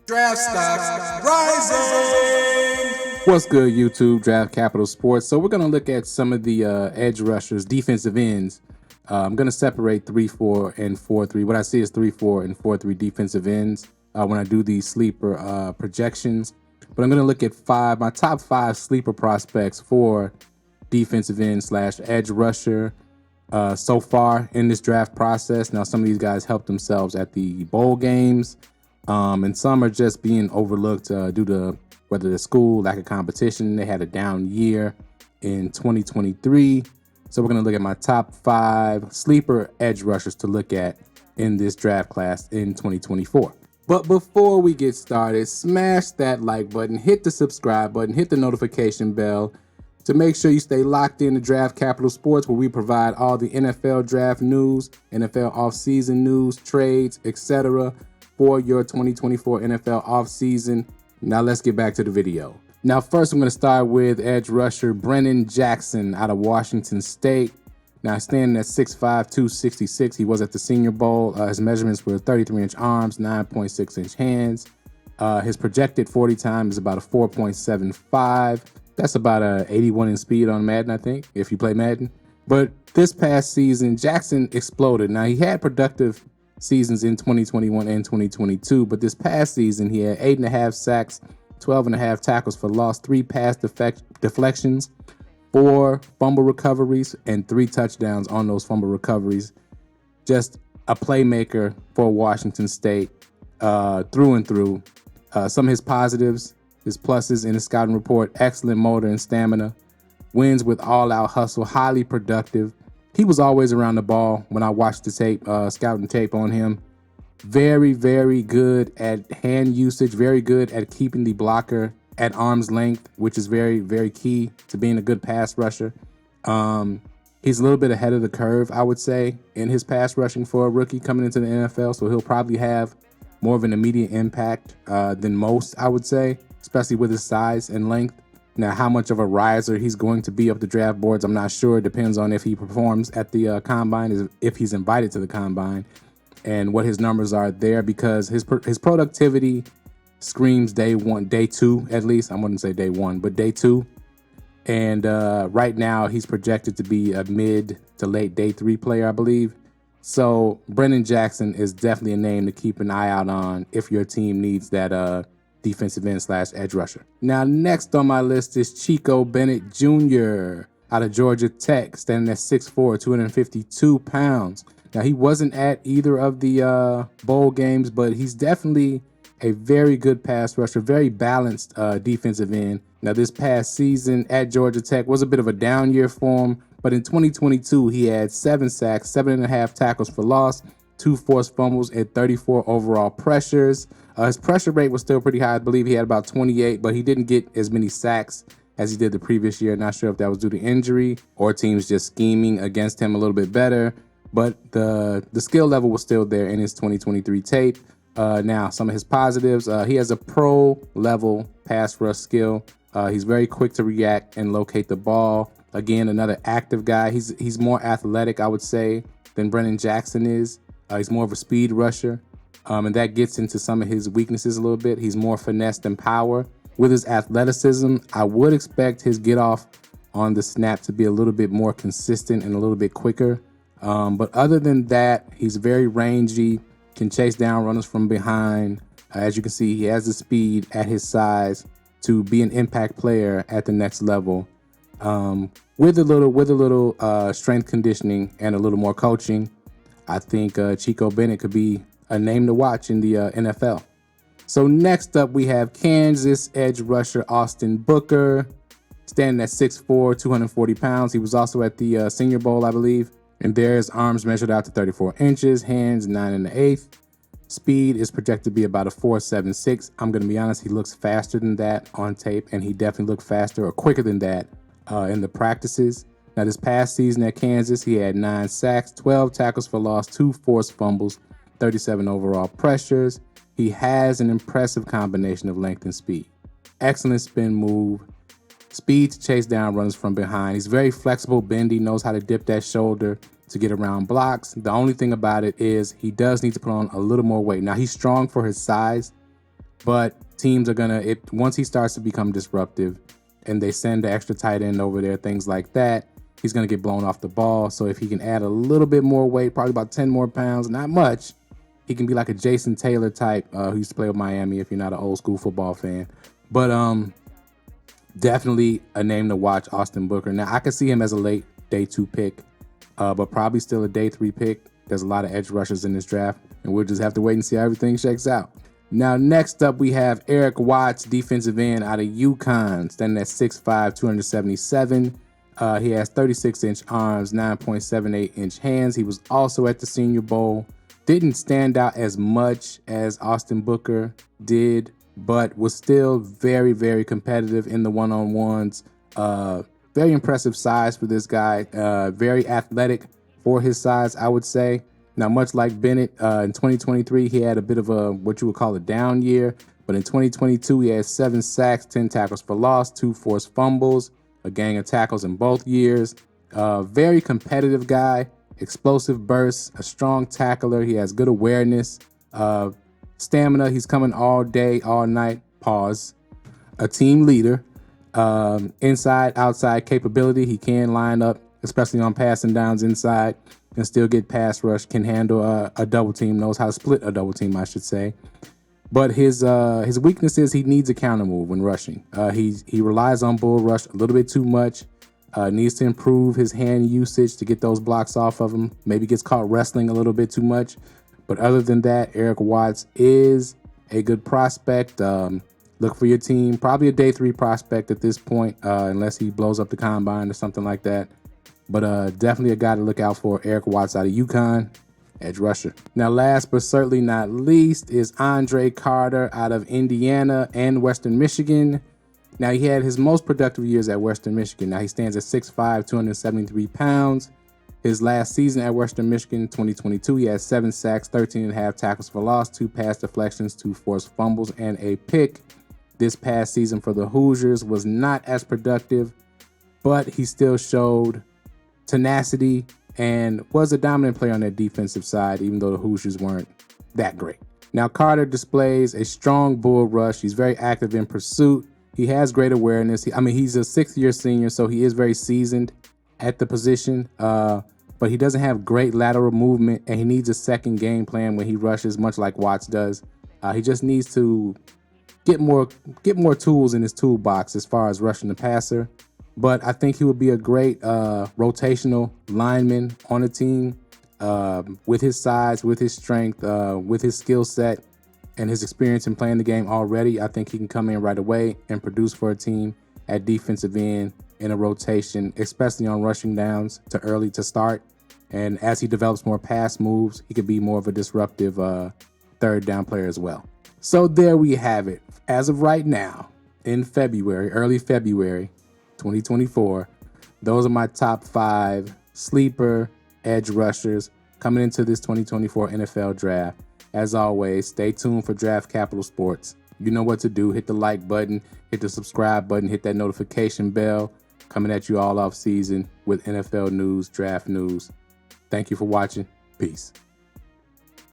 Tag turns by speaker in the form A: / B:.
A: Draft stocks rising.
B: What's good, YouTube? Draft Capital Sports. So we're going to look at some of the edge rushers, defensive ends. I'm going to separate 3-4 and 4-3. What I see is 3-4 and 4-3 defensive ends when I do these sleeper projections. But I'm going to look at my top 5 sleeper prospects for defensive end / edge rusher so far in this draft process. Now, some of these guys helped themselves at the bowl games, and some are just being overlooked due to whether the school, lack of competition. They had a down year in 2023. So we're going to look at my top 5 sleeper edge rushers to look at in this draft class in 2024. But before we get started, smash that like button, hit the subscribe button, hit the notification bell to make sure you stay locked in to Draft Capital Sports, where we provide all the NFL draft news, NFL offseason news, trades, etc. for your 2024 NFL offseason. Now let's get back to the video. Now first I'm going to start with edge rusher Brennan Jackson out of Washington State. Now standing at 6'5", 266, he was at the Senior Bowl. His measurements were 33-inch arms, 9.6-inch hands. His projected 40 time is about a 4.75. That's about a 81 in speed on Madden, I think, if you play Madden. But this past season, Jackson exploded. Now he had productive seasons in 2021 and 2022, but this past season he had 8.5 sacks, 12.5 tackles for loss, 3 pass deflections, 4 fumble recoveries, and 3 touchdowns on those fumble recoveries. Just a playmaker for Washington State through and through. Some of his positives, his pluses in his scouting report: excellent motor and stamina, wins with all-out hustle, highly productive. He was always around the ball when I watched the tape, scouting tape on him. Very, very good at hand usage, very good at keeping the blocker at arm's length, which is very, very key to being a good pass rusher. He's a little bit ahead of the curve, I would say, in his pass rushing for a rookie coming into the NFL, so he'll probably have more of an immediate impact than most, I would say, especially with his size and length. Now, how much of a riser he's going to be up the draft boards, I'm not sure. It depends on if he performs at the combine, if he's invited to the combine, and what his numbers are there, because his productivity screams day 1, day 2 at least. I wouldn't say day 1, but day 2. And right now he's projected to be a mid to late day 3 player, I believe. So Brennan Jackson is definitely a name to keep an eye out on if your team needs that defensive end / edge rusher. Now, next on my list is Chico Bennett Jr. out of Georgia Tech, standing at 6'4", 252 pounds. Now, he wasn't at either of the bowl games, but he's definitely a very good pass rusher, very balanced defensive end. Now, this past season at Georgia Tech was a bit of a down year for him, but in 2022, he had 7 sacks, 7.5 tackles for loss, 2 forced fumbles, and 34 overall pressures. His pressure rate was still pretty high. I believe he had about 28, but he didn't get as many sacks as he did the previous year. Not sure if that was due to injury or teams just scheming against him a little bit better, but the skill level was still there in his 2023 tape. Now, some of his positives: he has a pro-level pass rush skill. He's very quick to react and locate the ball. Again, another active guy. He's more athletic, I would say, than Brennan Jackson is. He's more of a speed rusher, and that gets into some of his weaknesses a little bit. He's more finesse than power. With his athleticism, I would expect his get-off on the snap to be a little bit more consistent and a little bit quicker. But other than that, he's very rangy, can chase down runners from behind. As you can see, he has the speed at his size to be an impact player at the next level. With a little strength conditioning and a little more coaching, I think Chico Bennett could be a name to watch in the NFL. So next up, we have Kansas edge rusher Austin Booker, standing at 6'4", 240 pounds. He was also at the Senior Bowl, I believe. And there's arms measured out to 34 inches, hands 9 1/8. Speed is projected to be about a 4.76. I'm going to be honest, he looks faster than that on tape, and he definitely looked faster or quicker than that in the practices. Now, this past season at Kansas, he had 9 sacks, 12 tackles for loss, 2 forced fumbles, 37 overall pressures. He has an impressive combination of length and speed. Excellent spin move, speed to chase down runners from behind. He's very flexible, bendy, knows how to dip that shoulder to get around blocks. The only thing about it is he does need to put on a little more weight. Now, he's strong for his size, But teams are gonna, once he starts to become disruptive and they send the extra tight end over there, things like that, he's gonna get blown off the ball. So if he can add a little bit more weight, probably about 10 more pounds, not much, he can be like a Jason Taylor type who used to play with Miami if you're not an old school football fan. But definitely a name to watch, Austin Booker. Now, I could see him as a late day 2 pick, but probably still a day 3 pick. There's a lot of edge rushers in this draft, and we'll just have to wait and see how everything shakes out. Now, next up, we have Eric Watts, defensive end out of UConn, standing at 6'5", 277. He has 36-inch arms, 9.78-inch hands. He was also at the Senior Bowl. Didn't stand out as much as Austin Booker did, but was still very, very competitive in the one-on-ones. Very impressive size for this guy. Very athletic for his size, I would say. Now, much like Bennett, in 2023, he had a bit of a, what you would call a down year. But in 2022, he had 7 sacks, 10 tackles for loss, 2 forced fumbles, a gang of tackles in both years. Very competitive guy. Explosive bursts, a strong tackler. He has good awareness, stamina. He's coming all day, all night. Pause. A team leader, inside, outside capability. He can line up, especially on passing downs inside, and still get pass rush. Can handle a double team. Knows how to split a double team, I should say. But his weakness is he needs a counter move when rushing. He relies on bull rush a little bit too much. Needs to improve his hand usage to get those blocks off of him. Maybe gets caught wrestling a little bit too much. But other than that, Eric Watts is a good prospect. Look for your team. Probably a day 3 prospect at this point, unless he blows up the combine or something like that. But definitely a guy to look out for, Eric Watts out of UConn, edge rusher. Now, last but certainly not least is Andre Carter out of Indiana and Western Michigan. Now, he had his most productive years at Western Michigan. Now, he stands at 6'5", 273 pounds. His last season at Western Michigan, 2022, he had 7 sacks, 13.5 tackles for loss, 2 pass deflections, 2 forced fumbles, and a pick. This past season for the Hoosiers was not as productive, but he still showed tenacity and was a dominant player on that defensive side, even though the Hoosiers weren't that great. Now, Carter displays a strong bull rush. He's very active in pursuit. He has great awareness. He's a 6th-year senior, so he is very seasoned at the position, but he doesn't have great lateral movement, and he needs a second game plan when he rushes, much like Watts does. He just needs to get more tools in his toolbox as far as rushing the passer. But I think he would be a great rotational lineman on a team with his size, with his strength, with his skill set, and his experience in playing the game already. I think he can come in right away and produce for a team at defensive end in a rotation, especially on rushing downs to start. And as he develops more pass moves, he could be more of a disruptive third down player as well. So there we have it. As of right now, in February, early February 2024, those are my top 5 sleeper edge rushers coming into this 2024 NFL draft. As always, stay tuned for Draft Capital Sports. You know what to do. Hit the like button, hit the subscribe button, hit that notification bell. Coming at you all off season with NFL news, draft news. Thank you for watching. Peace.